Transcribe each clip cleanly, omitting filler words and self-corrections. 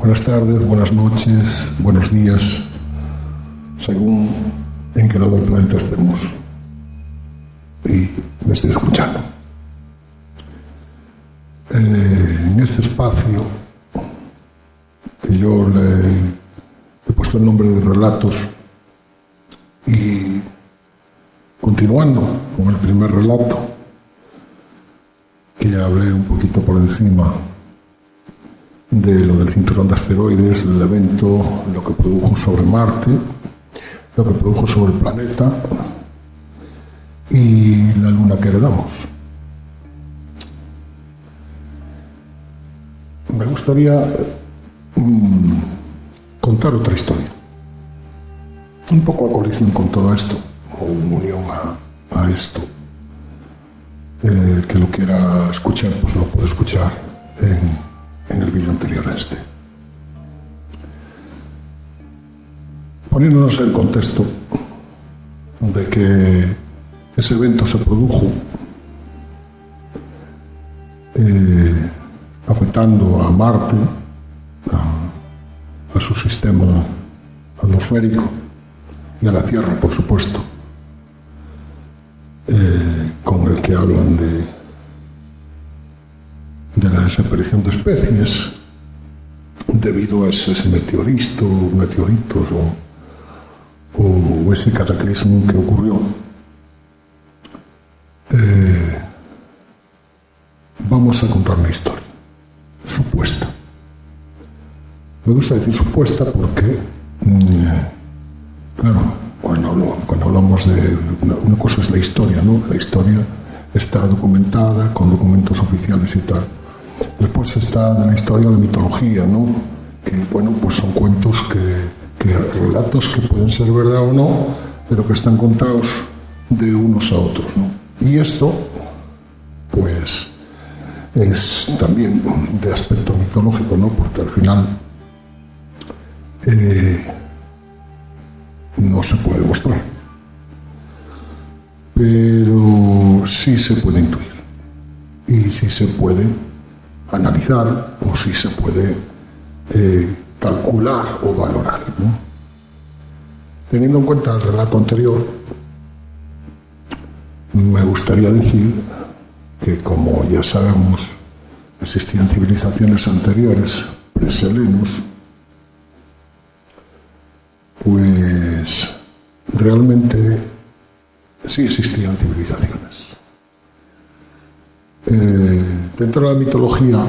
Buenas tardes, buenas noches, buenos días, según en qué lado del planeta estemos y me estéis escuchando. En este espacio, que yo le he puesto el nombre de Relatos, y continuando con el primer relato, que ya hablé un poquito por encima de lo del cinturón de asteroides, del evento, lo que produjo sobre Marte, lo que produjo sobre el planeta y la luna que heredamos. Me gustaría contar otra historia, un poco a colisión con todo esto, o en unión a esto. El que lo quiera escuchar, pues lo puede escuchar en el vídeo anterior a este. Poniéndonos en el contexto de que ese evento se produjo afectando a Marte, a su sistema atmosférico y a la Tierra, por supuesto, con el que hablan de la desaparición de especies debido a ese meteoritos o ese cataclismo que ocurrió. Vamos a contar una historia supuesta. Me gusta decir supuesta porque, claro, cuando hablamos de una cosa es la historia, ¿no? La historia está documentada con documentos oficiales y tal. Después está de la historia la mitología, ¿no? Que, bueno, pues son cuentos relatos que pueden ser verdad o no, pero que están contados de unos a otros, ¿no? Y esto, pues, es también de aspecto mitológico, ¿no? Porque al final no se puede demostrar, pero sí se puede intuir y sí se puede analizar o sí se puede calcular o valorar, ¿no? Teniendo en cuenta el relato anterior, me gustaría decir que, como ya sabemos, existían civilizaciones anteriores, preselenos, pues realmente sí existían civilizaciones. Dentro de la mitología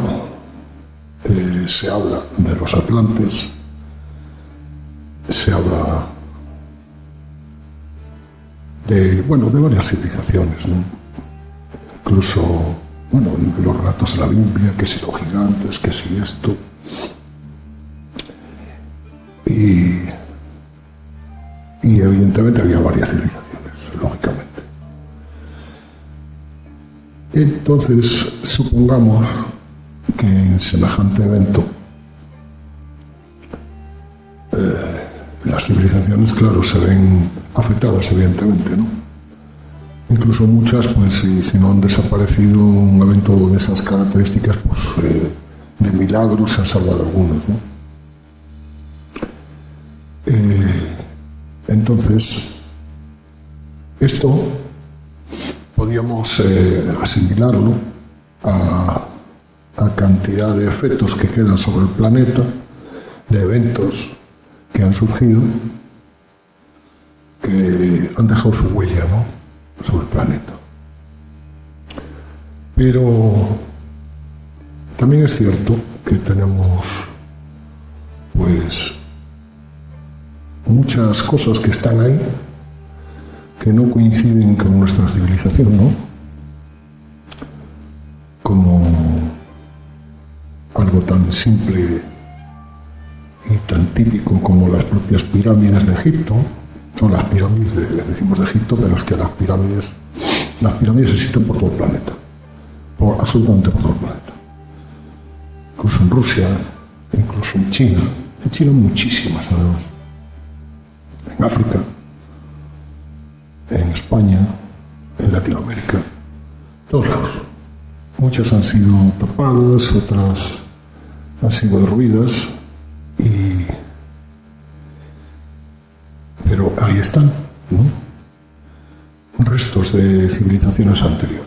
se habla de los atlantes, se habla de varias civilizaciones, ¿no? Incluso, en los relatos de la Biblia, que si los gigantes, que si esto. Y evidentemente había varias civilizaciones, lógicamente. Entonces, supongamos que en semejante evento las civilizaciones, claro, se ven afectadas, evidentemente, ¿no? Incluso muchas, pues, si no han desaparecido en un evento de esas características, pues, de milagros se han salvado algunos, ¿no? Entonces, esto podíamos asimilarlo a cantidad de efectos que quedan sobre el planeta, de eventos que han surgido, que han dejado su huella, ¿no?, sobre el planeta. Pero también es cierto que tenemos, pues, muchas cosas que están ahí que no coinciden con nuestra civilización, ¿no? Como algo tan simple y tan típico como las propias pirámides de Egipto. Son las pirámides, decimos de Egipto, pero es que las pirámides existen por todo el planeta, absolutamente por todo el planeta. Incluso en Rusia, incluso en China muchísimas además. En África, en España, en Latinoamérica, todos lados. Muchas han sido tapadas, otras han sido derruidas, pero ahí están, ¿no? Restos de civilizaciones anteriores.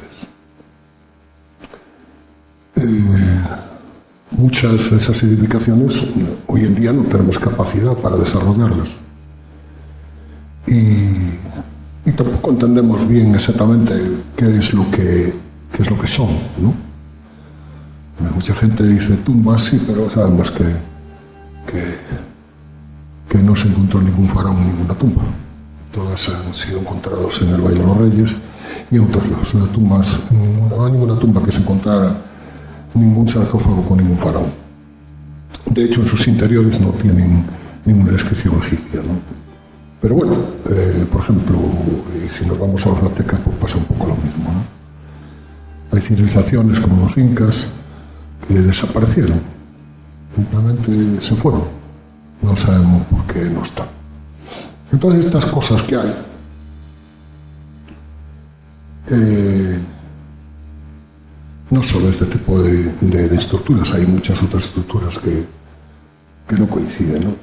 Muchas de esas edificaciones hoy en día no tenemos capacidad para desarrollarlas. Y tampoco entendemos bien exactamente qué es lo que son, ¿no? Mucha gente dice tumbas, sí, pero sabemos que no se encontró ningún faraón en ninguna tumba. Todas han sido encontradas en el Valle de los Reyes y en otros lados. No hay ninguna tumba que se encontrara ningún sarcófago con ningún faraón. De hecho, en sus interiores no tienen ninguna descripción egipcia, ¿no? Pero bueno, por ejemplo, si nos vamos a los aztecas, pues pasa un poco lo mismo, ¿no? Hay civilizaciones como los incas que desaparecieron, simplemente se fueron. No sabemos por qué no están. Entonces, estas cosas que hay, no solo este tipo de estructuras, hay muchas otras estructuras que no coinciden, ¿no?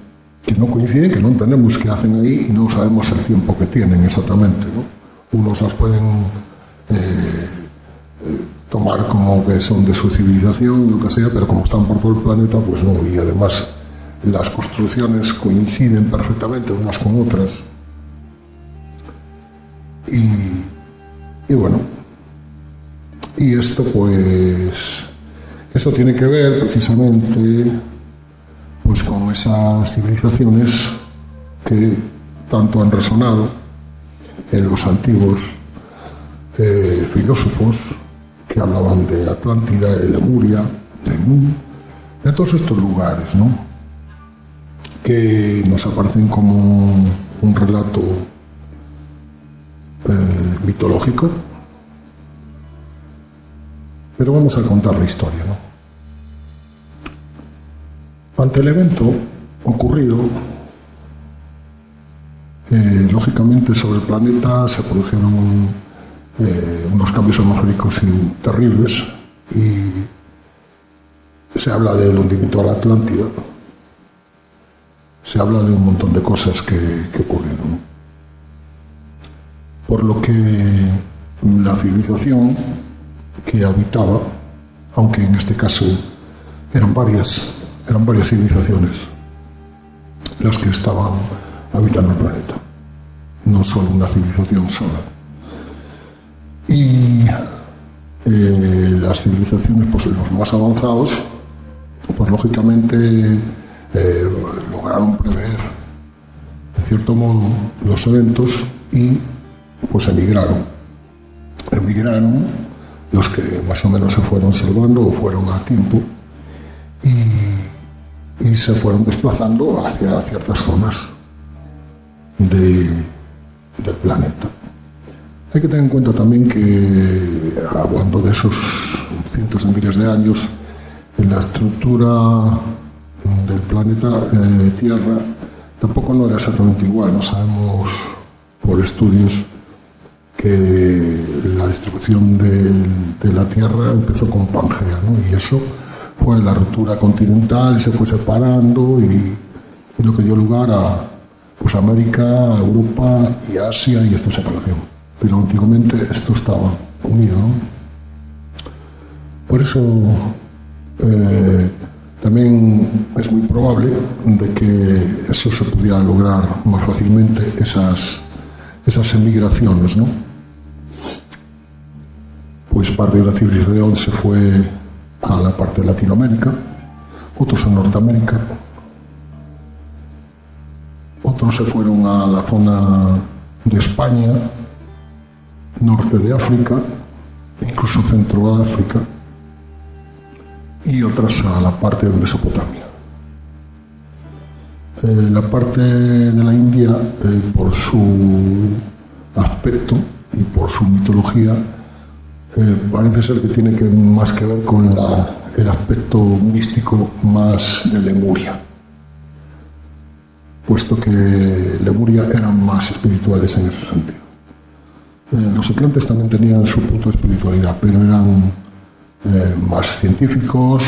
Que no coinciden, que no entendemos qué hacen ahí y no sabemos el tiempo que tienen exactamente, ¿no? Unos las pueden tomar como que son de su civilización, lo que sea, pero como están por todo el planeta, pues no, y además las construcciones coinciden perfectamente unas con otras. Y bueno, y esto pues, esto tiene que ver precisamente pues con esas civilizaciones que tanto han resonado en los antiguos filósofos que hablaban de Atlántida, de Lemuria, de todos estos lugares, ¿no? Que nos aparecen como un relato mitológico, pero vamos a contar la historia, ¿no? Ante el evento ocurrido, lógicamente sobre el planeta se produjeron unos cambios atmosféricos terribles y se habla del hundimiento de la Atlántida, se habla de un montón de cosas que ocurrieron, ¿no? Por lo que la civilización que habitaba, aunque en este caso eran varias civilizaciones las que estaban habitando el planeta, no solo una civilización sola. Y las civilizaciones, pues los más avanzados, pues lógicamente lograron prever, de cierto modo, los eventos y pues emigraron los que más o menos se fueron salvando o fueron a tiempo y se fueron desplazando hacia ciertas zonas del planeta. Hay que tener en cuenta también que, hablando de esos cientos de miles de años, en la estructura del planeta Tierra tampoco no era exactamente igual. No sabemos por estudios que la distribución de la Tierra empezó con Pangea, ¿no? Y eso fue la ruptura continental, se fue separando y lo que dio lugar a pues, América, Europa y Asia y esta separación. Pero antiguamente esto estaba unido, ¿no? Por eso también es muy probable de que eso se pudiera lograr más fácilmente, esas emigraciones, ¿no? Pues parte de la civilización se fue a la parte de Latinoamérica, otros a Norteamérica, otros se fueron a la zona de España, norte de África, incluso centro de África, y otras a la parte de Mesopotamia. La parte de la India, por su aspecto y por su mitología, parece ser que tiene más que ver con el aspecto místico más de Lemuria, puesto que Lemuria eran más espirituales en ese sentido. Los atlantes también tenían su punto de espiritualidad, pero eran más científicos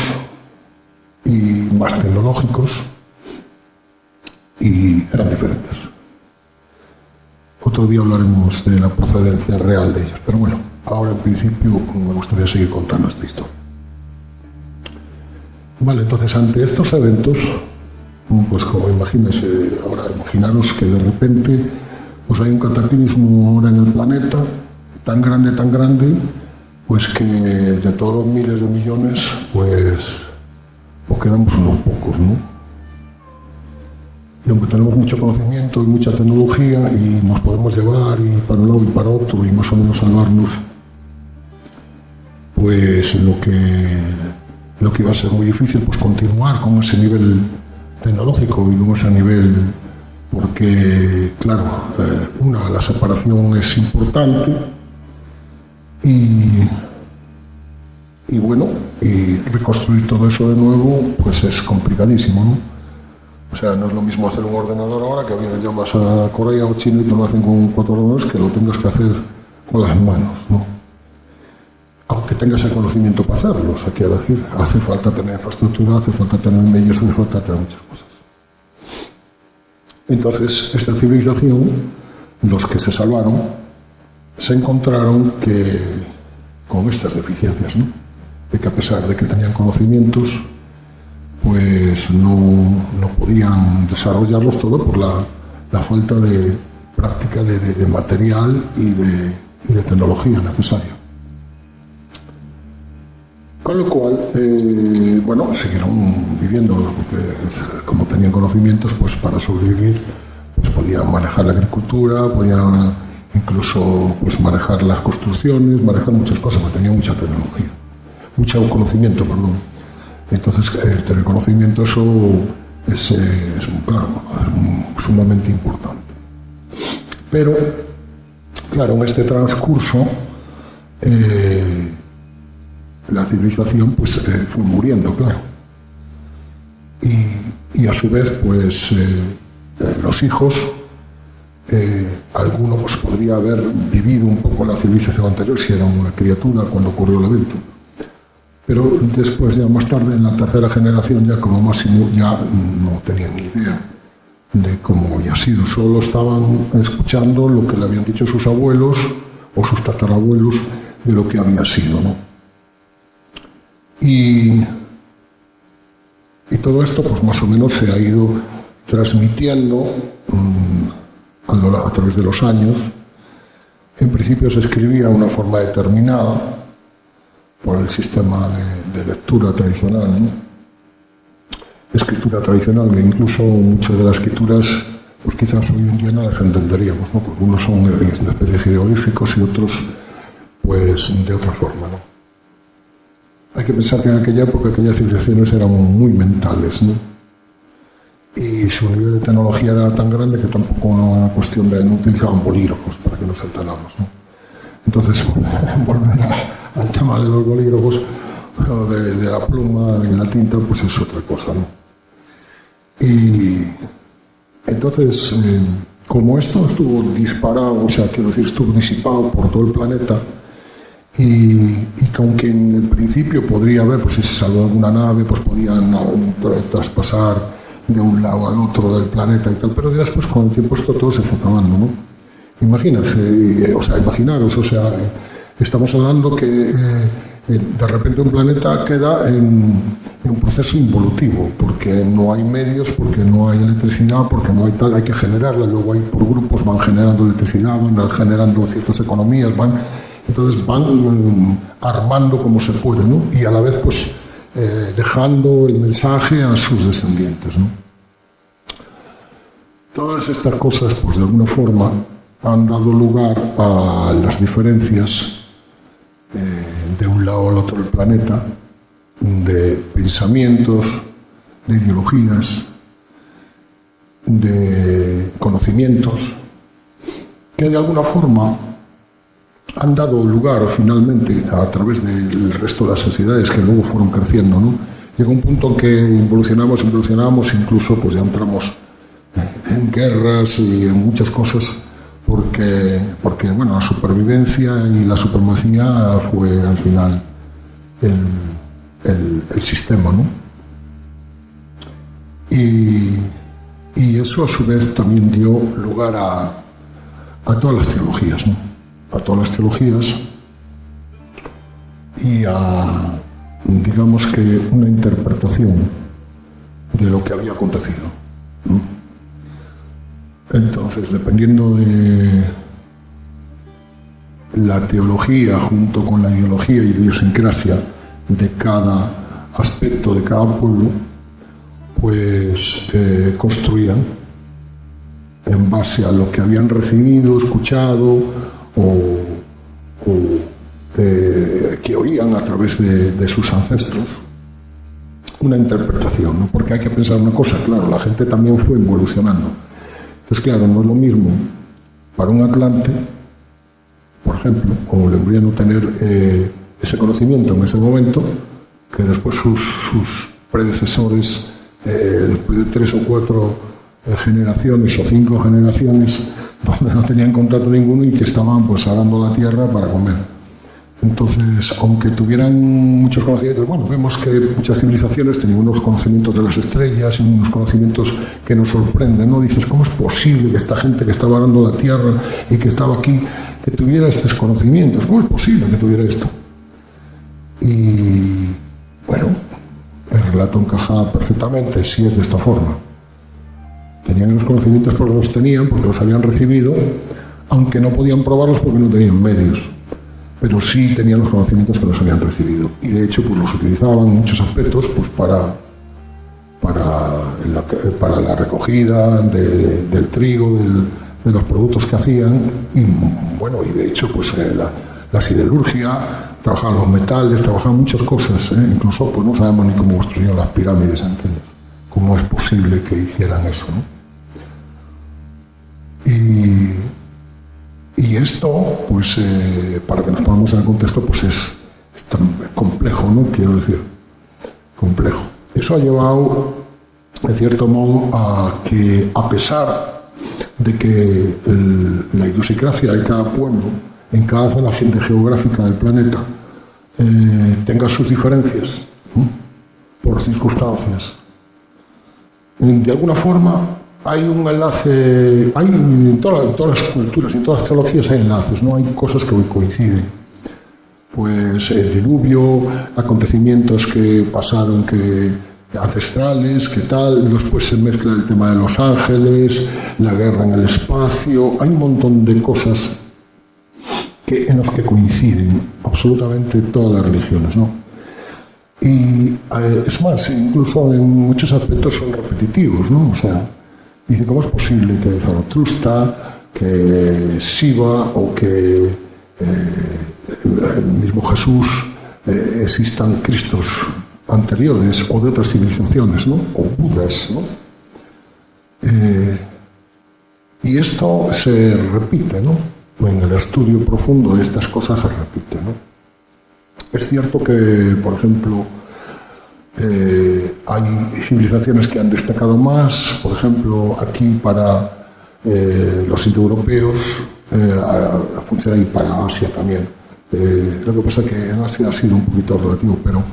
y más tecnológicos y eran diferentes. Otro día hablaremos de la procedencia real de ellos, pero bueno, ahora en principio me gustaría seguir contando esta historia. Vale, entonces ante estos eventos, pues como imaginaros que de repente pues hay un cataclismo ahora en el planeta tan grande, pues que de todos los miles de millones, pues quedamos unos pocos, ¿no? Y aunque tenemos mucho conocimiento y mucha tecnología y nos podemos llevar y para un lado y para otro y más o menos salvarnos, pues lo que iba a ser muy difícil, pues continuar con ese nivel tecnológico y con ese nivel, porque claro, la separación es importante y bueno, y reconstruir todo eso de nuevo pues es complicadísimo, ¿no? O sea, no es lo mismo hacer un ordenador ahora que vienes llamas a Corea o China y te lo hacen con 4 ordenadores que lo tengas que hacer con las manos, ¿no? Aunque tengas el conocimiento para hacerlo, o sea, quiero decir, hace falta tener infraestructura, hace falta tener medios, hace falta tener muchas cosas. Entonces, esta civilización, los que se salvaron, se encontraron con estas deficiencias, ¿no? De que a pesar de que tenían conocimientos, pues no podían desarrollarlos todo por la falta de práctica de material y de tecnología necesaria. Con lo cual, siguieron viviendo, porque como tenían conocimientos, pues para sobrevivir, pues podían manejar la agricultura, podían incluso pues manejar las construcciones, manejar muchas cosas, porque tenían mucha tecnología, mucho conocimiento, perdón. Entonces, tener conocimiento, eso es sumamente importante. Pero, claro, en este transcurso, la civilización pues fue muriendo, claro. Y a su vez, pues, los hijos, alguno pues, podría haber vivido un poco la civilización anterior, si era una criatura cuando ocurrió el evento. Pero después, ya más tarde, en la tercera generación, ya como máximo, ya no tenían ni idea de cómo había sido. Solo estaban escuchando lo que le habían dicho sus abuelos o sus tatarabuelos de lo que había sido, ¿no? Y todo esto, pues más o menos, se ha ido transmitiendo a través de los años. En principio se escribía de una forma determinada, por el sistema de lectura tradicional, ¿no? Escritura tradicional, que incluso muchas de las escrituras, pues quizás hoy en día no las entenderíamos, ¿no? Porque unos son una especie de jeroglíficos y otros, pues, de otra forma, ¿no? Hay que pensar que en aquella época aquellas civilizaciones eran muy mentales, ¿no? Y su nivel de tecnología era tan grande que tampoco era una cuestión de no utilizaban bolígrafos, para que nos enteramos, ¿no? Entonces, volver al tema de los bolígrafos, o de la pluma y la tinta, pues es otra cosa, ¿no? Y entonces, como esto estuvo disparado, o sea, quiero decir, estuvo disipado por todo el planeta, y que aunque en el principio podría haber, pues si se salvó alguna nave, pues podían traspasar de un lado al otro del planeta y tal, pero después con el tiempo esto todo se fue acabando, ¿no? Imaginaros, estamos hablando que de repente un planeta queda en un proceso involutivo, porque no hay medios, porque no hay electricidad, porque no hay tal, hay que generarla, luego hay por grupos, van generando electricidad, van generando ciertas economías, entonces van armando como se puede, ¿no? Y a la vez pues dejando el mensaje a sus descendientes, ¿no? Todas estas cosas, pues de alguna forma, han dado lugar a las diferencias de un lado al otro del planeta, de pensamientos, de ideologías, de conocimientos, que de alguna forma han dado lugar finalmente a través del resto de las sociedades que luego fueron creciendo, ¿no? Llega un punto en que evolucionamos, incluso pues ya entramos en guerras y en muchas cosas, porque bueno, la supervivencia y la supremacía fue al final el sistema, ¿no? Y eso a su vez también dio lugar a todas las teologías, ¿no? A todas las teologías y a, digamos que, una interpretación de lo que había acontecido, ¿no? Entonces, dependiendo de la teología junto con la ideología y idiosincrasia de cada aspecto de cada pueblo, pues construían en base a lo que habían recibido, escuchado o que oían a través de sus ancestros, una interpretación, ¿no? Porque hay que pensar una cosa, claro, la gente también fue evolucionando. Entonces, claro, no es lo mismo para un atlante, por ejemplo, o Lemuriano tener ese conocimiento en ese momento, que después sus predecesores, después de 3 o 4 generaciones o 5 generaciones, donde no tenían contacto ninguno y que estaban pues arando la tierra para comer. Entonces, aunque tuvieran muchos conocimientos, bueno, vemos que muchas civilizaciones tenían unos conocimientos de las estrellas y unos conocimientos que nos sorprenden, ¿no? Dices, ¿cómo es posible que esta gente que estaba arando la tierra y que estaba aquí, que tuviera estos conocimientos? ¿Cómo es posible que tuviera esto? Y, bueno, el relato encajaba perfectamente si es de esta forma. Tenían los conocimientos porque los tenían, porque los habían recibido, aunque no podían probarlos porque no tenían medios. Pero sí tenían los conocimientos que los habían recibido. Y de hecho, pues los utilizaban en muchos aspectos pues para la recogida del trigo, de los productos que hacían. Y bueno, y de hecho, pues la siderurgia, trabajaban los metales, trabajaban muchas cosas, ¿eh? Incluso pues no sabemos ni cómo construyeron las pirámides antes. ¿Cómo es posible que hicieran eso, ¿no? Y esto, pues, para que nos pongamos en el contexto, pues es tan complejo, ¿no? Quiero decir, complejo. Eso ha llevado, en cierto modo, a que, a pesar de que la idiosincrasia de cada pueblo, en cada zona geográfica del planeta, tenga sus diferencias, ¿no? Por circunstancias, de alguna forma hay un enlace, hay en todas las culturas y en todas las teologías hay enlaces, ¿no? Hay cosas que coinciden. Pues el diluvio, acontecimientos que pasaron, que ancestrales, que tal, después se mezcla el tema de los ángeles, la guerra en el espacio, hay un montón de cosas en los que coinciden absolutamente todas las religiones, ¿no? Y es más, incluso en muchos aspectos son repetitivos, ¿no? O sea, dice, ¿cómo es posible que Zaratustra, que Shiva o que el mismo Jesús existan Cristos anteriores o de otras civilizaciones, ¿no? O Budas, ¿no? Y esto se repite, ¿no? En el estudio profundo de estas cosas se repite, ¿no? Es cierto que, por ejemplo, hay civilizaciones que han destacado más, por ejemplo, aquí para los indoeuropeos, funciona y para Asia también. Lo que pasa es que en Asia ha sido un poquito relativo, pero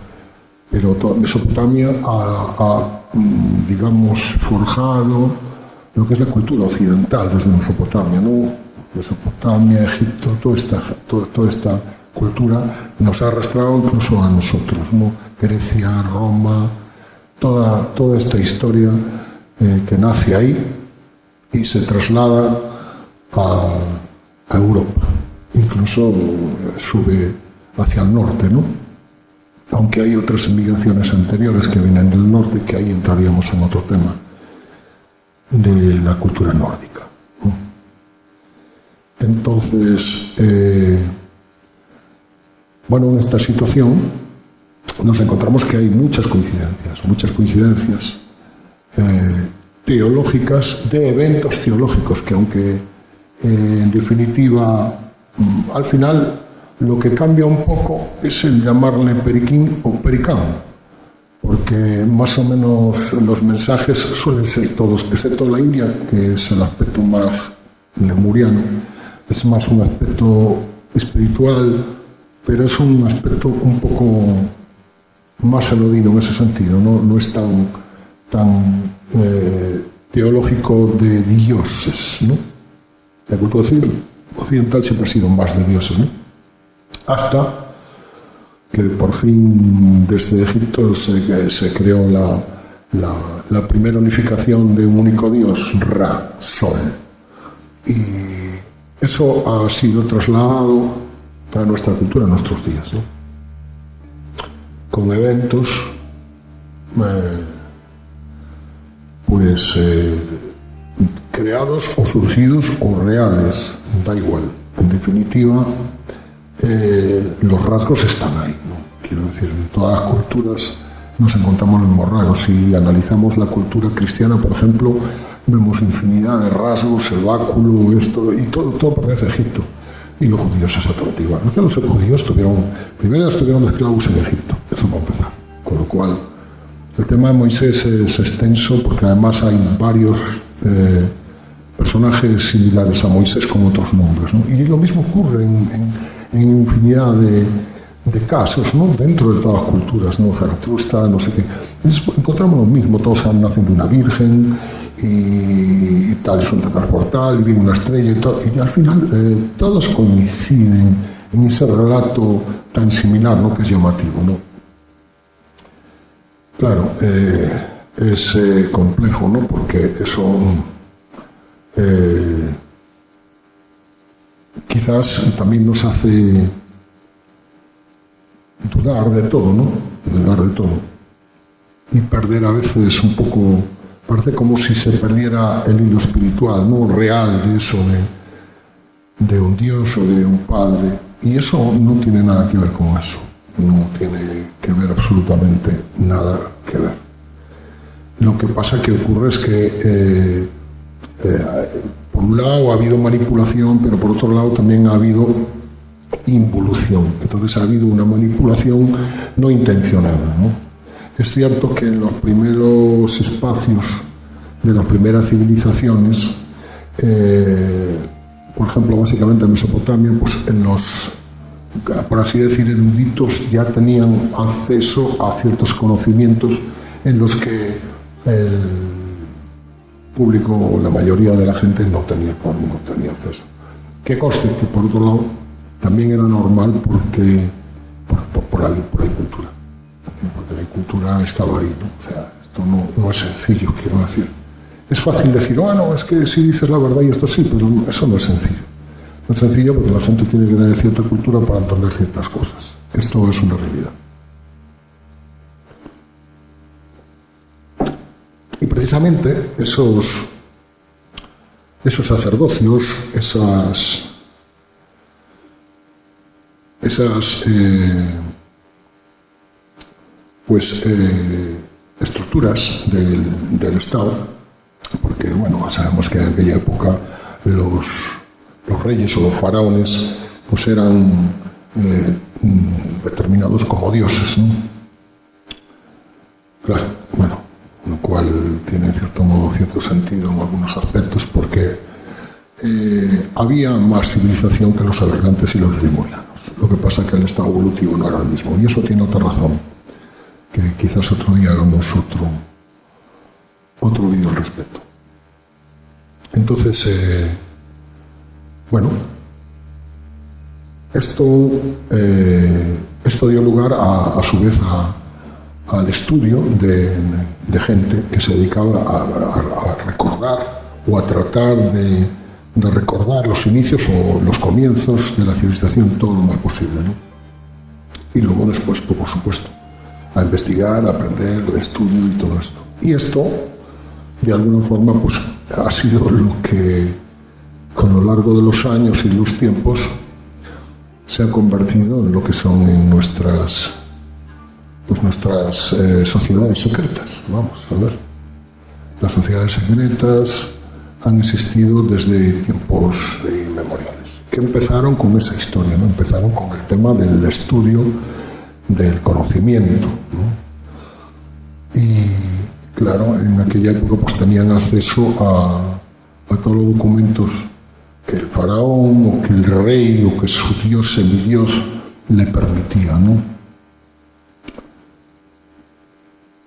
Mesopotamia ha, digamos, forjado lo que es la cultura occidental desde Mesopotamia, ¿no? Mesopotamia, Egipto, toda esta cultura nos ha arrastrado incluso a nosotros, ¿no? Grecia, Roma, toda esta historia que nace ahí y se traslada a Europa, incluso sube hacia el norte, ¿no? Aunque hay otras migraciones anteriores que vienen del norte, que ahí entraríamos en otro tema de la cultura nórdica, ¿no? Entonces, bueno, en esta situación nos encontramos que hay muchas coincidencias teológicas, de eventos teológicos, que aunque en definitiva, al final, lo que cambia un poco es el llamarle periquín o pericán, porque más o menos los mensajes suelen ser todos, excepto la India, que es el aspecto más lemuriano, es más un aspecto espiritual, pero es un aspecto un poco más anodino en ese sentido, no es tan teológico de dioses, ¿no? La cultura occidental siempre ha sido más de dioses, ¿no? Hasta que por fin desde Egipto se creó la primera unificación de un único dios, Ra, Sol. Y eso ha sido trasladado a nuestra cultura, a nuestros días, ¿no? Con eventos creados o surgidos o reales, da igual. En definitiva, los rasgos están ahí, ¿no? Quiero decir, en todas las culturas nos encontramos los mismos rasgos. Si analizamos la cultura cristiana, por ejemplo, vemos infinidad de rasgos, el báculo, esto, y todo pertenece a Egipto. Y los judíos exactamente igual. No que los judíos primero estuvieron esclavos en Egipto, eso para empezar. Con lo cual, el tema de Moisés es extenso porque además hay varios personajes similares a Moisés con otros nombres, ¿no? Y lo mismo ocurre en infinidad de casos, ¿no? Dentro de todas las culturas, ¿no? Zaratustra, no sé qué. Encontramos lo mismo, todos nacen de una virgen y tal, son teletransportados, y viene una estrella y al final todos coinciden en ese relato tan similar, ¿no? Que es llamativo, ¿no? Claro, es complejo, ¿no? Porque eso quizás también nos hace dudar de todo, ¿no? Dudar de todo. Y perder a veces un poco, parece como si se perdiera el hilo espiritual, ¿no? Real de eso, de un Dios o de un Padre. Y eso no tiene nada que ver con eso. No tiene que ver absolutamente nada que ver. Lo que pasa que ocurre es que por un lado ha habido manipulación, pero por otro lado también ha habido involución. Entonces ha habido una manipulación no intencionada, ¿no? Es cierto que en los primeros espacios de las primeras civilizaciones, por ejemplo, básicamente en Mesopotamia, pues en los, por así decir, eruditos ya tenían acceso a ciertos conocimientos en los que el público o la mayoría de la gente no tenía acceso. Que conste que, por otro lado, también era normal porque por la cultura. Porque la cultura estaba ahí, ¿no? O sea, esto no es sencillo, quiero decir. Es fácil decir, bueno, es que si dices la verdad y esto sí, pero eso no es sencillo. No es sencillo porque la gente tiene que tener cierta cultura para entender ciertas cosas. Esto es una realidad. Y precisamente esos sacerdocios, esas estructuras del Estado, porque bueno, sabemos que en aquella época los reyes o los faraones pues eran determinados como dioses, ¿no? Claro, bueno, lo cual tiene en cierto modo cierto sentido en algunos aspectos porque había más civilización que los atlantes y los limurianos. Lo que pasa es que el estado evolutivo no era el mismo y eso tiene otra razón, que quizás otro día hagamos otro vídeo al respecto. Entonces, bueno, esto dio lugar a su vez al estudio de gente que se dedicaba a recordar o a tratar de recordar los inicios o los comienzos de la civilización todo lo más posible, ¿no? Y luego después, pues, por supuesto, a investigar, a aprender, el estudio y todo esto. Y esto, de alguna forma, pues ha sido lo que, con lo largo de los años y los tiempos, se ha convertido en lo que son en nuestras sociedades secretas. Vamos a ver. Las sociedades secretas han existido desde tiempos inmemoriales, que empezaron con esa historia, ¿no? Empezaron con el tema del estudio del conocimiento, ¿no? Y claro, en aquella época pues tenían acceso a todos los documentos que el faraón o que el rey o que su dios, semidios, le permitía, ¿no?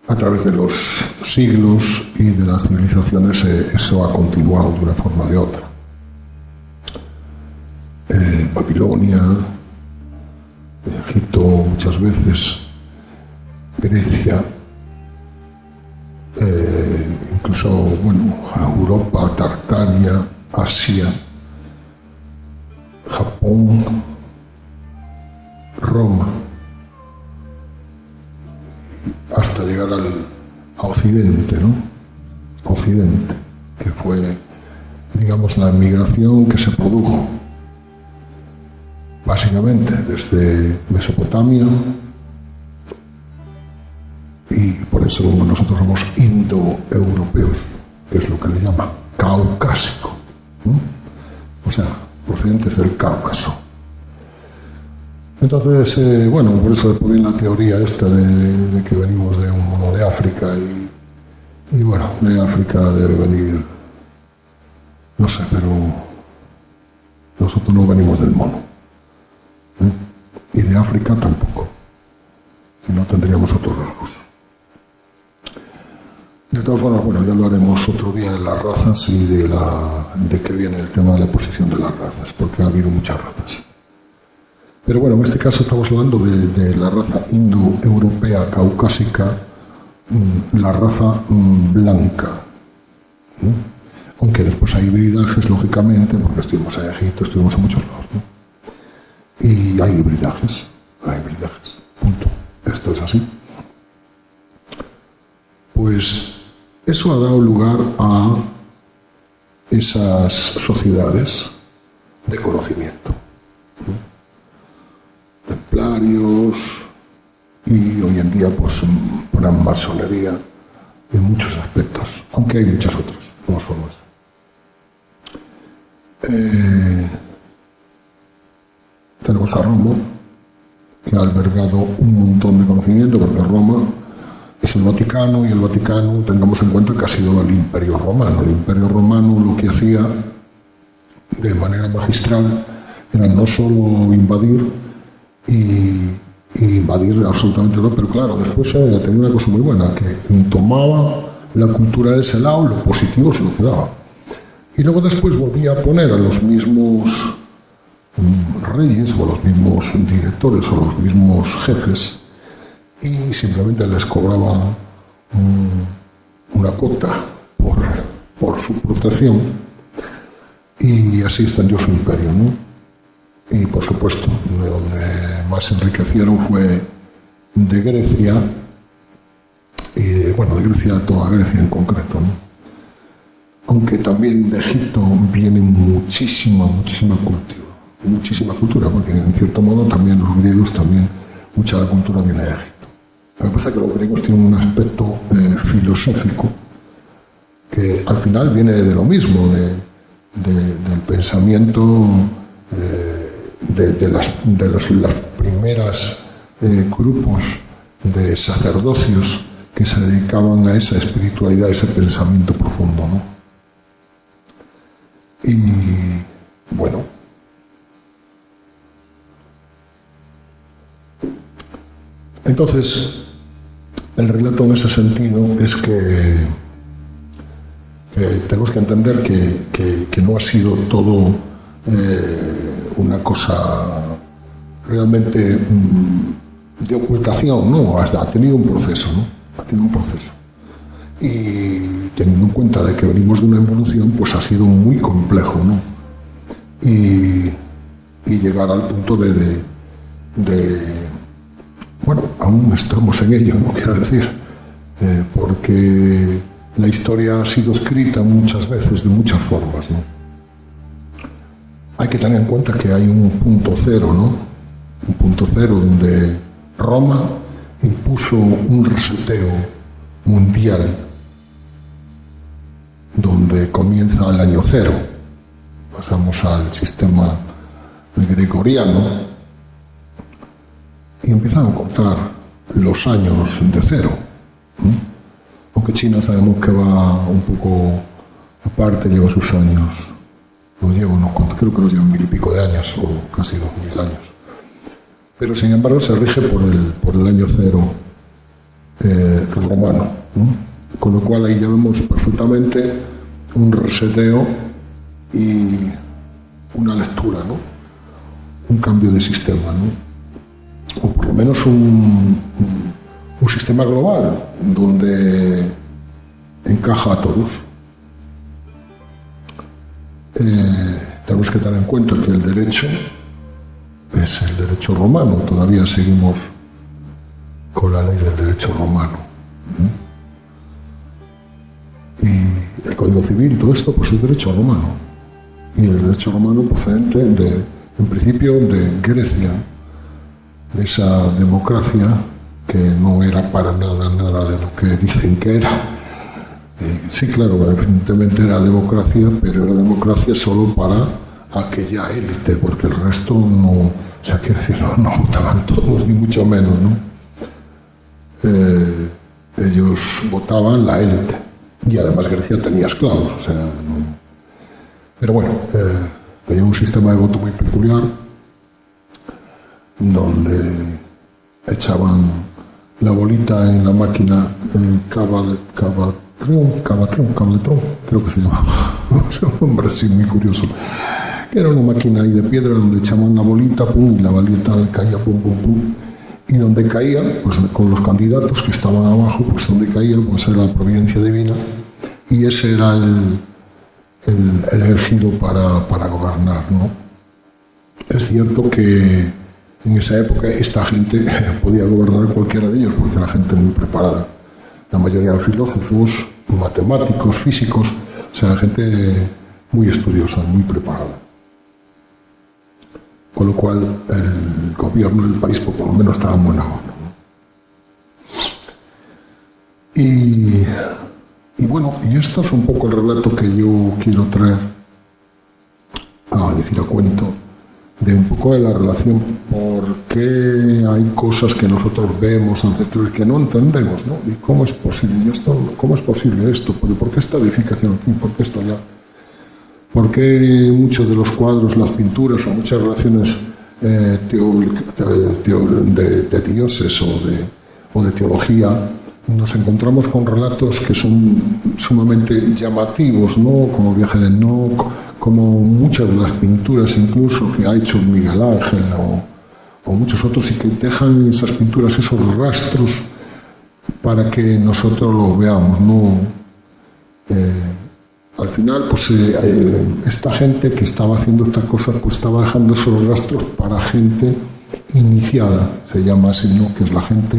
A través de los siglos y de las civilizaciones eso ha continuado de una forma o de otra. Babilonia, Egipto muchas veces, Grecia, incluso, bueno, Europa, Tartaria, Asia, Japón, Roma, hasta llegar a Occidente, ¿no? Occidente, que fue, digamos, la migración que se produjo básicamente desde Mesopotamia, y por eso nosotros somos indoeuropeos, que es lo que le llama caucásico, ¿no? O sea, procedentes del Cáucaso. Entonces, bueno, por eso después viene la teoría esta de que venimos de un mono de África y bueno, de África debe venir, no sé, pero nosotros no venimos del mono, ¿eh? Y de África tampoco, si no tendríamos otros rasgos. De todas formas, bueno, ya lo haremos otro día de las razas y de qué viene el tema de la posición de las razas, porque ha habido muchas razas. Pero bueno, en este caso estamos hablando de la raza indoeuropea caucásica, la raza blanca, ¿no? Aunque después hay hibridajes, lógicamente, porque estuvimos en Egipto, estuvimos en muchos lados, ¿no? Y hay hibridajes, punto. Esto es así. Pues eso ha dado lugar a esas sociedades de conocimiento, ¿no? Templarios y hoy en día pues una masonería en muchos aspectos, aunque hay muchas otras, no solo eso. Tenemos a Roma, que ha albergado un montón de conocimiento, porque Roma es el Vaticano, y el Vaticano, tengamos en cuenta que ha sido el Imperio Romano. El Imperio Romano lo que hacía de manera magistral era no solo invadir y invadir absolutamente todo, pero claro, después tenía una cosa muy buena, que tomaba la cultura de ese lado, lo positivo se lo quedaba. Y luego después volvía a poner a los mismos reyes, o a los mismos directores, o a los mismos jefes, y simplemente les cobraba una cuota por su protección, y así extendió su imperio, ¿no? Y por supuesto, de donde más se enriquecieron fue de Grecia, y bueno, de Grecia, toda Grecia en concreto, ¿no? Aunque también de Egipto viene muchísima cultura, porque en cierto modo también los griegos, también mucha de la cultura viene de Egipto. Lo que pasa es que los griegos tienen un aspecto filosófico que al final viene de lo mismo, del pensamiento de los primeros grupos de sacerdocios que se dedicaban a esa espiritualidad, a ese pensamiento profundo, ¿no? Y bueno, entonces el relato en ese sentido es que tenemos que entender que no ha sido todo una cosa realmente de ocultación, ¿no? Ha tenido un proceso, ¿no? Ha tenido un proceso. Y teniendo en cuenta de que venimos de una evolución, pues ha sido muy complejo, ¿no? Y llegar al punto bueno, aún estamos en ello, ¿no? Quiero decir, porque la historia ha sido escrita muchas veces de muchas formas, ¿no? Hay que tener en cuenta que hay un punto cero, ¿no? Un punto cero donde Roma impuso un reseteo mundial, donde comienza el año cero. Pasamos al sistema gregoriano y empiezan a contar los años de cero. Aunque China sabemos que va un poco aparte, lleva sus años. Lo lleva unos cuantos, creo que lo lleva 1000 y pico de años, o casi 2000 años. Pero sin embargo se rige por el año cero romano, ¿no? Con lo cual ahí ya vemos perfectamente un reseteo y una lectura, ¿no? cambio de sistema, ¿no? O por lo menos un sistema global donde encaja a todos. Tenemos que tener en cuenta que el derecho es el derecho romano, todavía seguimos con la ley del derecho romano, ¿no? Y el Código Civil, todo esto, pues es derecho romano. Y el derecho romano procedente en principio de Grecia, de esa democracia que no era para nada de lo que dicen que era. Sí, claro, evidentemente era democracia, pero era democracia solo para aquella élite, porque el resto no, o sea, quiero decir, no votaban todos, ni mucho menos, ¿no? Ellos votaban la élite, y además Grecia tenía esclavos, o sea, no. Pero bueno, tenía un sistema de voto muy peculiar, donde echaban la bolita en la máquina, en Cabletrón, creo que se llamaba. Es un nombre así muy curioso. Era una máquina ahí de piedra donde echaban la bolita, pum, y la bolita caía, pum, pum, pum. Y donde caía, pues con los candidatos que estaban abajo, pues donde caía, pues era la providencia divina. Y ese era el elegido para gobernar, ¿no? Es cierto que en esa época esta gente podía gobernar cualquiera de ellos, porque era gente muy preparada. La mayoría de filósofos, matemáticos, físicos, o sea, gente muy estudiosa, muy preparada. Con lo cual, el gobierno del país, por lo menos, estaba en buena mano, ¿no? Y bueno, y esto es un poco el relato que yo quiero traer a cuento de un poco de la relación, por qué hay cosas que nosotros vemos ancestrales que no entendemos, ¿no? ¿Y cómo es posible esto? ¿Cómo es posible esto? ¿Por qué esta edificación aquí? ¿Por qué esto allá? ¿Por qué muchos de los cuadros, las pinturas o muchas relaciones de dioses o de teología nos encontramos con relatos que son sumamente llamativos, ¿no? Como el viaje de Enoch, como muchas de las pinturas incluso que ha hecho Miguel Ángel o muchos otros, y que dejan esas pinturas esos rastros para que nosotros lo veamos, ¿no? Al final, pues esta gente que estaba haciendo estas cosas, pues estaba dejando esos rastros para gente iniciada, se llama así, ¿no? Que es la gente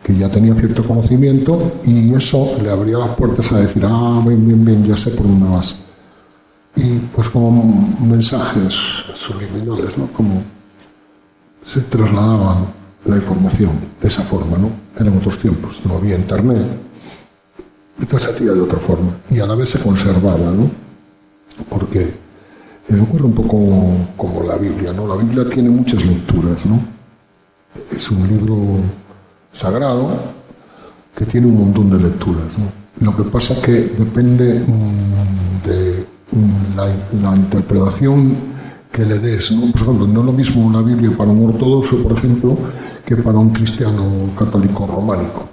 que ya tenía cierto conocimiento, y eso le abría las puertas a decir, bien, ya sé por dónde vas. Y pues como mensajes subliminales, ¿no? Como se trasladaban la información de esa forma, ¿no? Eran otros tiempos, no había internet, entonces se hacía de otra forma y a la vez se conservaba, ¿no? Porque ocurre un poco como la Biblia, ¿no? La Biblia tiene muchas lecturas, ¿no? Es un libro sagrado que tiene un montón de lecturas, ¿no? Lo que pasa es que depende de la interpretación que le des, ¿no? Por ejemplo, no es lo mismo la Biblia para un ortodoxo, por ejemplo, que para un cristiano católico románico.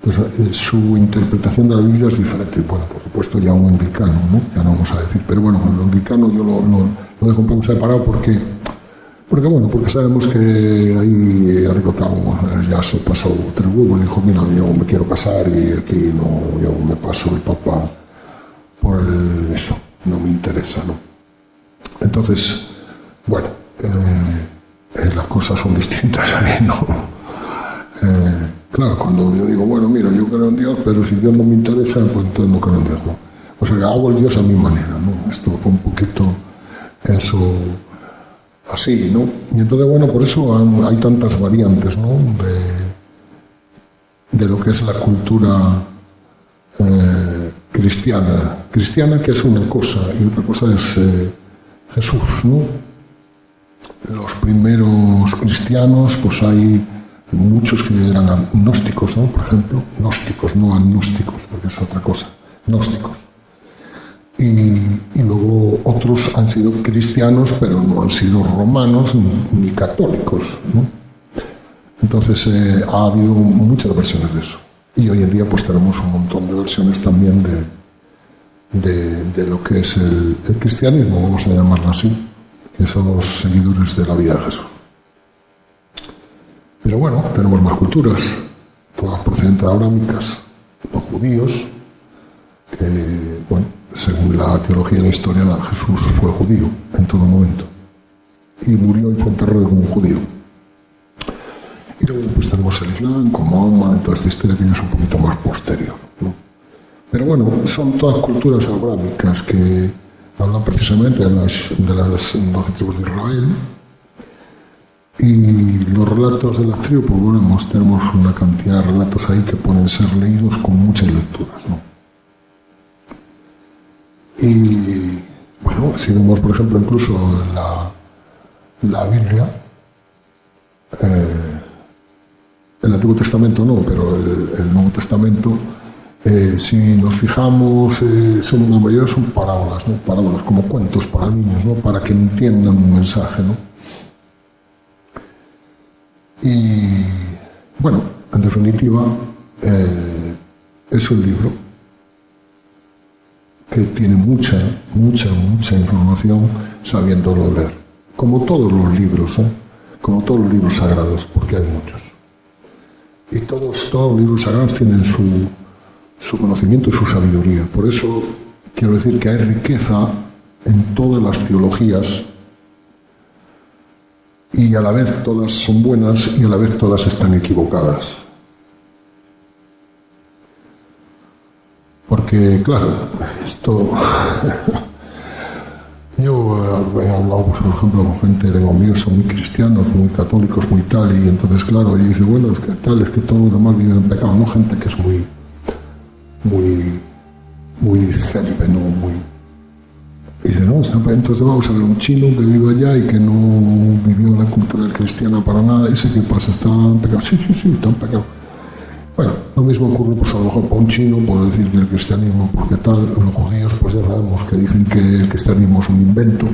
Pues su interpretación de la Biblia es diferente. Bueno, por supuesto, ya un anglicano, ¿no? Ya no vamos a decir, pero bueno, el anglicano yo lo dejo un poco separado porque sabemos que ahí Aricotamo ya se pasó tres huevos y dijo, mira, yo me quiero casar y aquí no, yo me paso el papa por eso, no me interesa, ¿no? Entonces, bueno, las cosas son distintas ahí, ¿no? Claro, cuando yo digo, bueno, mira, yo creo en Dios, pero si Dios no me interesa, pues entonces no creo en Dios, ¿no? O sea, hago el Dios a mi manera, ¿no? Esto fue un poquito eso así, ¿no? Y entonces, bueno, por eso hay tantas variantes, ¿no? De lo que es la cultura cristiana. Cristiana, que es una cosa, y otra cosa es Jesús, ¿no? Los primeros cristianos, pues hay muchos que eran agnósticos, ¿no? Por ejemplo, gnósticos, no agnósticos, porque es otra cosa, gnósticos. Y luego otros han sido cristianos, pero no han sido romanos ni católicos, ¿no? Entonces ha habido muchas versiones de eso. Y hoy en día pues tenemos un montón de versiones también de lo que es el cristianismo, vamos a llamarlo así. que son los seguidores de la vida de Jesús. Pero bueno, tenemos más culturas, todas procedentes abrámicas, los judíos, que, bueno, según la teología y la historia, Jesús fue judío en todo momento y murió y fue enterrado como un judío. Y luego pues tenemos el Islam, como Mahoma, toda esta historia que ya es un poquito más posterior, ¿no? Pero bueno, son todas culturas abrámicas que hablan precisamente de las 12 tribus de Israel. Y los relatos de las tribus, pues bueno, tenemos una cantidad de relatos ahí que pueden ser leídos con muchas lecturas, ¿no? Y bueno, si vemos, por ejemplo, incluso la Biblia, el Antiguo Testamento no, pero el Nuevo Testamento, si nos fijamos, la mayoría son parábolas, ¿no? Parábolas como cuentos para niños, ¿no? Para que entiendan un mensaje, ¿no? Y bueno, en definitiva, es un libro que tiene mucha información sabiéndolo leer. Como todos los libros, como todos los libros sagrados, porque hay muchos. Y todos los libros sagrados tienen su conocimiento y su sabiduría. Por eso quiero decir que hay riqueza en todas las teologías y a la vez todas son buenas y a la vez todas están equivocadas. Porque, claro, esto... Yo he hablado, por ejemplo, con gente, tengo amigos, son muy cristianos, muy católicos, muy tal, y entonces, claro, y dice, bueno, es que tal, es que todos los demás viven en pecado, ¿no? Gente que es muy célibe, ¿no? Y dice, no, entonces vamos a ver un chino que vive allá y que no vivió la cultura cristiana para nada, ese que pasa, está en pecado. Sí, está en pecado. Bueno, lo mismo ocurre, pues a lo mejor para un chino, puedo decir que el cristianismo, porque tal, los judíos, pues ya sabemos que dicen que el cristianismo es un invento.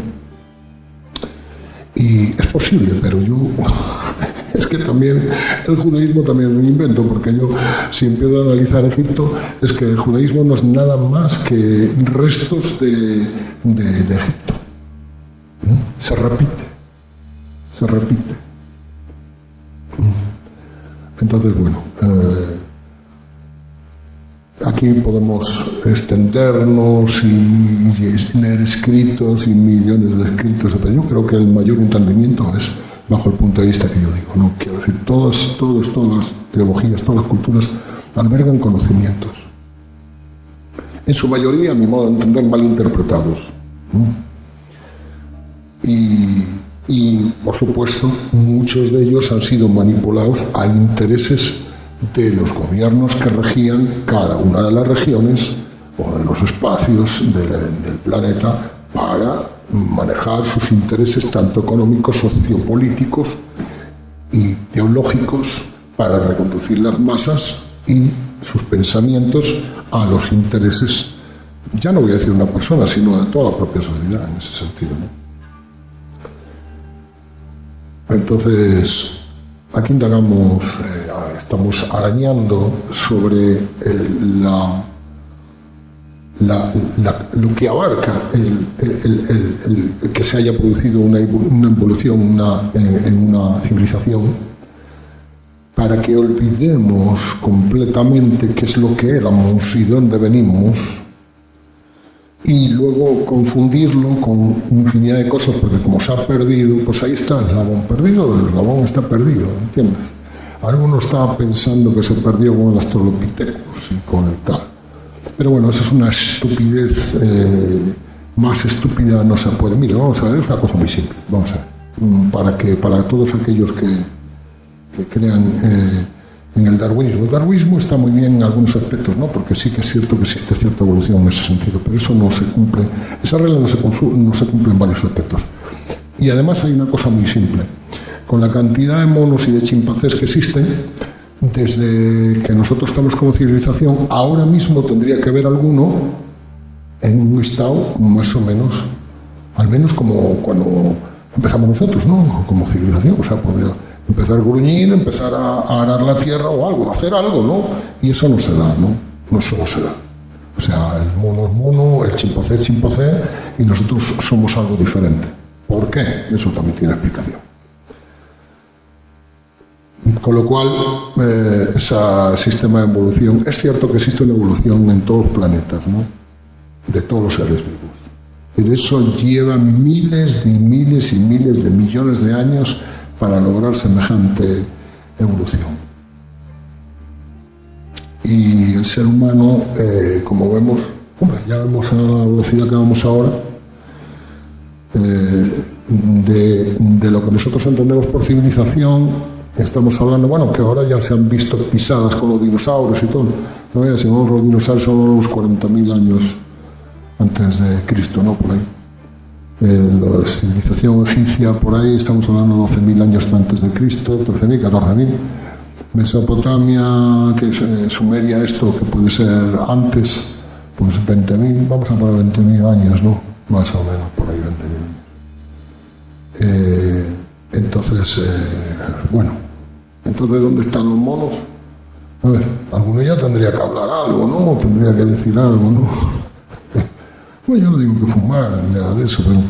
Y es posible, pero yo... Es que también el judaísmo también es un invento, porque yo, si empiezo a analizar Egipto, es que el judaísmo no es nada más que restos de Egipto. Se repite. Entonces, bueno, aquí podemos extendernos y leer escritos y millones de escritos, pero yo creo que el mayor entendimiento es bajo el punto de vista que yo digo, ¿no? Quiero decir, todas las teologías, todas las culturas albergan conocimientos. En su mayoría, a mi modo de entender, mal interpretados, ¿no? Y, por supuesto, muchos de ellos han sido manipulados a intereses de los gobiernos que regían cada una de las regiones o de los espacios del planeta para manejar sus intereses tanto económicos, sociopolíticos y teológicos para reconducir las masas y sus pensamientos a los intereses, ya no voy a decir de una persona, sino de toda la propia sociedad en ese sentido, ¿no? Entonces, aquí indagamos, estamos arañando sobre lo que abarca el que se haya producido una evolución en una civilización, para que olvidemos completamente qué es lo que éramos y dónde venimos, y luego confundirlo con infinidad de cosas, porque como se ha perdido, pues ahí está el eslabón perdido, el eslabón está perdido, ¿entiendes? Alguno estaba pensando que se perdió con el Australopithecus y con el tal. Pero bueno, esa es una estupidez, más estúpida no se puede. Mira, vamos a ver, es una cosa muy simple, vamos a ver, para todos aquellos que crean en el darwinismo. El darwinismo está muy bien en algunos aspectos, ¿no? Porque sí que es cierto que existe cierta evolución en ese sentido, pero eso no se cumple, esa regla no se cumple en varios aspectos. Y además hay una cosa muy simple. Con la cantidad de monos y de chimpancés que existen, desde que nosotros estamos como civilización, ahora mismo tendría que haber alguno en un estado más o menos, al menos como cuando empezamos nosotros, ¿no? Como civilización, o sea, poder empezar a gruñir, empezar a arar la tierra o algo, hacer algo, ¿no? Y eso no se da, ¿no? No, eso no se da. O sea, el mono es mono, el chimpancé es chimpancé, y nosotros somos algo diferente. ¿Por qué? Eso también tiene explicación. Con lo cual, ese sistema de evolución, es cierto que existe una evolución en todos los planetas, ¿no? De todos los seres vivos. Pero eso lleva miles y miles y miles de millones de años para lograr semejante evolución. Y el ser humano, como vemos, ya vemos a la velocidad que vamos ahora, de lo que nosotros entendemos por civilización, estamos hablando, bueno, que ahora ya se han visto pisadas con los dinosaurios y todo. ¿No? Si vamos, los dinosaurios son unos 40.000 años antes de Cristo, ¿no? Por ahí. La civilización egipcia, por ahí, estamos hablando de 12.000 años antes de Cristo, 13.000, 14.000. Mesopotamia, que es Sumeria, esto que puede ser antes, pues 20.000, vamos a poner 20.000 años, ¿no? Más o menos, por ahí 20.000 años. Entonces, bueno, entonces, ¿dónde están los monos? A ver, alguno ya tendría que hablar algo, ¿no? Tendría que decir algo, ¿no? Bueno, yo no digo que fumar ni nada de eso, pero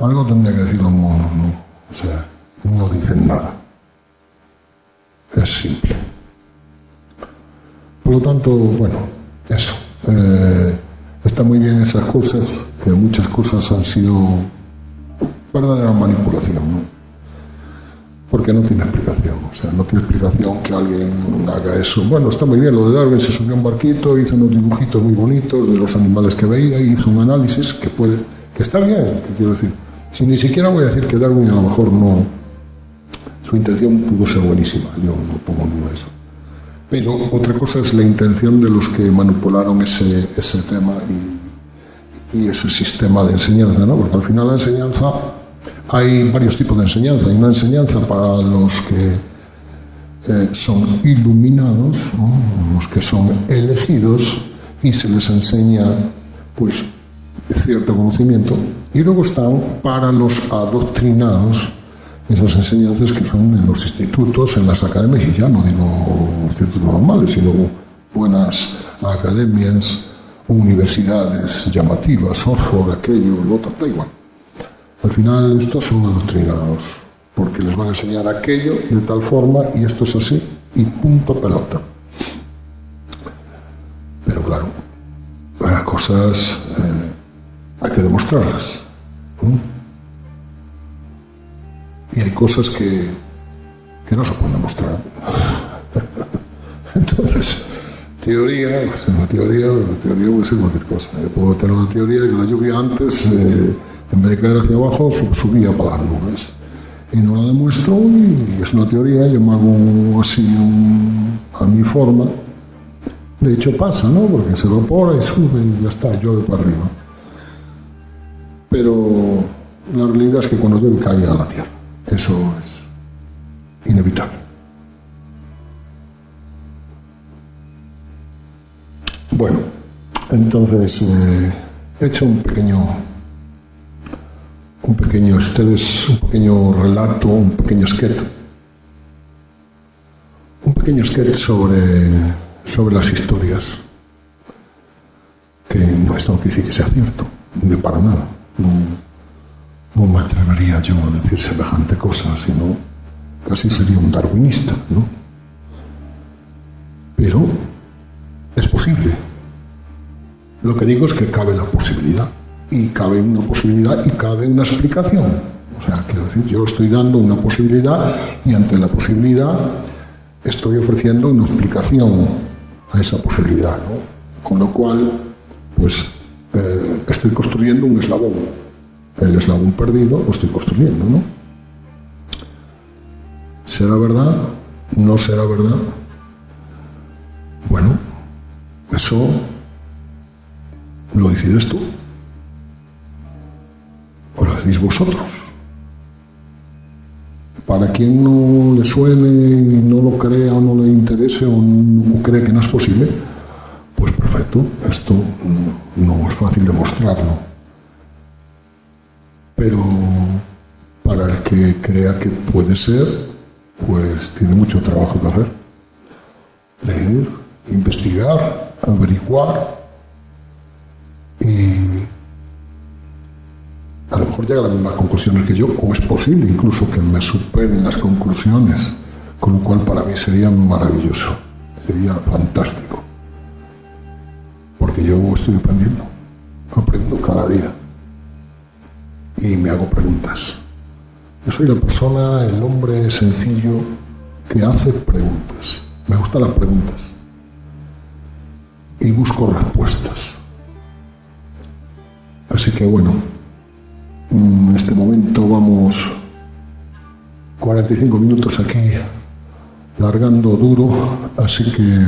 algo tendría que decir los monos, ¿no? O sea, no dicen nada. Es simple. Por lo tanto, bueno, eso. Está muy bien esas cosas, que muchas cosas han sido verdadera manipulación, ¿no? Porque no tiene explicación, o sea, no tiene explicación que alguien haga eso. Bueno, está muy bien lo de Darwin, se subió a un barquito, hizo unos dibujitos muy bonitos de los animales que veía, hizo un análisis que está bien, que quiero decir. Si ni siquiera voy a decir que Darwin a lo mejor no, su intención pudo ser buenísima, yo no pongo en duda eso. Pero otra cosa es la intención de los que manipularon ese tema y ese sistema de enseñanza, ¿no? Porque al final la enseñanza, hay varios tipos de enseñanza. Hay una enseñanza para los que son iluminados, ¿no? Los que son elegidos, y se les enseña pues cierto conocimiento, y luego están para los adoctrinados, esas enseñanzas que son en los institutos, en las academias, y ya no digo institutos normales, sino buenas academias, universidades llamativas, Oxford, aquello, lo otro, da igual. Al final estos son adoctrinados, porque les van a enseñar aquello de tal forma, y esto es así, y punto pelota. Pero claro, las cosas hay que demostrarlas, ¿no? Y hay cosas que no se pueden demostrar. Entonces, teoría, pues la teoría puede ser cualquier cosa. Yo puedo tener una teoría de que la lluvia antes, en vez de caer hacia abajo, subía para las nubes. Y no la demuestro, y es una teoría, yo me hago así a mi forma. De hecho pasa, ¿no? Porque se evapora y sube y ya está, llueve para arriba. Pero la realidad es que cuando llueve cae a la tierra. Eso es inevitable. Bueno, entonces he hecho un pequeño relato, un pequeño sketch sobre las historias, que no es lo que dice que sea cierto, ni para nada. No me atrevería yo a decir semejante cosa, sino casi sería un darwinista, ¿no? Pero es posible. Lo que digo es que cabe la posibilidad, y cabe una posibilidad y cabe una explicación. O sea, quiero decir, yo estoy dando una posibilidad, y ante la posibilidad estoy ofreciendo una explicación a esa posibilidad, ¿no? Con lo cual, pues, estoy construyendo un eslabón. El eslabón perdido lo estoy construyendo, ¿no? ¿Será verdad? ¿No será verdad? Bueno, eso lo decides tú. O lo decís vosotros. Para quien no le suene y no lo crea o no le interese o no cree que no es posible, pues perfecto, esto no es fácil demostrarlo. Pero para el que crea que puede ser, pues tiene mucho trabajo que hacer. Leer, investigar, averiguar, y a lo mejor llega a las mismas conclusiones que yo, o es posible incluso que me superen las conclusiones, con lo cual para mí sería maravilloso, sería fantástico. Porque yo estoy aprendo cada día y me hago preguntas. Yo soy la persona, el hombre sencillo que hace preguntas. Me gustan las preguntas y busco respuestas. Así que bueno, en este momento vamos 45 minutos aquí largando duro, así que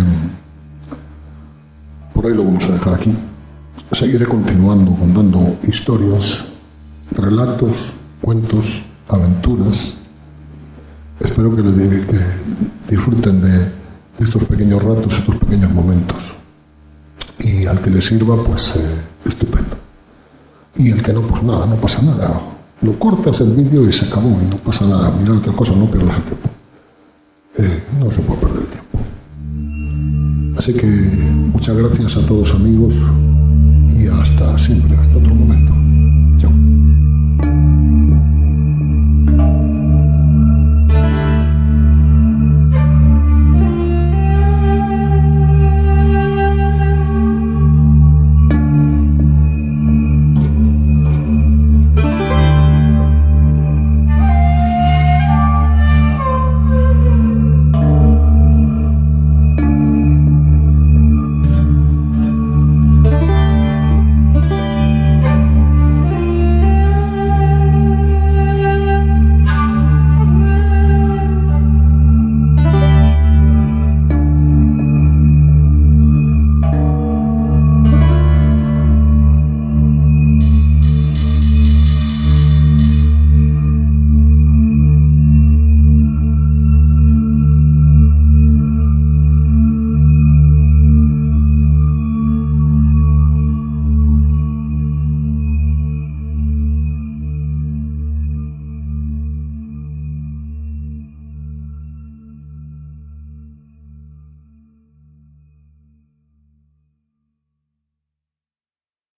por ahí lo vamos a dejar aquí. Seguiré continuando contando historias, relatos, cuentos, aventuras. Espero que disfruten de estos pequeños ratos, estos pequeños momentos. Y al que le sirva, pues estupendo. Y el que no, pues nada, no pasa nada. Lo cortas el vídeo y se acabó y no pasa nada. Mirar otra cosa, no pierdas el tiempo. No se puede perder el tiempo. Así que muchas gracias a todos, amigos, y hasta siempre, hasta otro